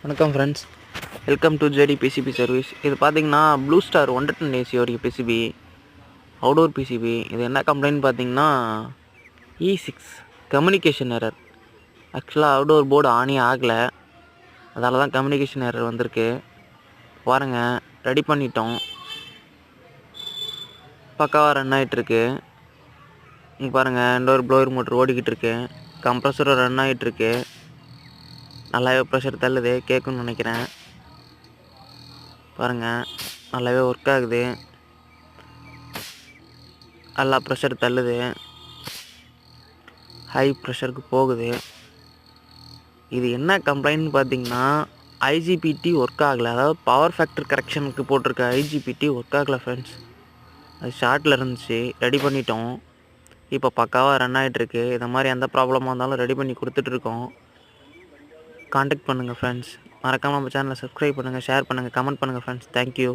வணக்கம் friends, welcome to JD PCB service. இது பார்த்தீங்கன்னா ப்ளூ ஸ்டார் 110 ஏசி ஒரு பிசிபி, அவுடோர் பிசிபி. இது என்ன கம்ப்ளைண்ட் பார்த்தீங்கன்னா E6 கம்யூனிகேஷன் எரர். ஆக்சுவலாக அவுடோர் போர்டு ஆனே ஆகலை, அதால தான் கம்யூனிகேஷன் எரர் வந்திருக்கு. பாருங்கள், ரெடி பண்ணிட்டோம், பக்காவாக ரன் ஆகிட்டுருக்கு. இங்கே பாருங்கள், இண்டோர் ப்ளோயர் மோட்ரு ஓடிக்கிட்டு இருக்கு, கம்ப்ரஸரும் ரன் ஆகிட்டுருக்கு. நல்லாவே ப்ரெஷர் தள்ளுது, கேட்குன்னு நினைக்கிறேன். பாருங்கள், நல்லாவே ஒர்க் ஆகுது, நல்லா ப்ரெஷர் தள்ளுது, ஹை ப்ரெஷருக்கு போகுது. இது என்ன கம்ப்ளைண்ட்னு பார்த்தீங்கன்னா ஐஜிபிடி ஒர்க் ஆகலை, அதாவது பவர் ஃபேக்டர் கரெக்ஷனுக்கு போட்டிருக்க ஐஜிபிடி ஒர்க் ஆகலை ஃப்ரெண்ட்ஸ். அது ஷார்ட்டில் இருந்துச்சு, ரெடி பண்ணிட்டோம், இப்போ பக்காவாக ரன் ஆகிட்டுருக்கு. இந்த மாதிரி எந்த ப்ராப்ளமாக இருந்தாலும் ரெடி பண்ணி கொடுத்துட்ருக்கோம். காண்டாக்ட் பண்ணுங்கள் ஃப்ரெண்ட்ஸ். மறக்காமல் நம்ம சேனலை சப்ஸ்கிரைப் பண்ணுங்கள், ஷேர் பண்ணுங்கள், கமெண்ட் பண்ணுங்கள் ஃப்ரெண்ட்ஸ். தேங்க்யூ.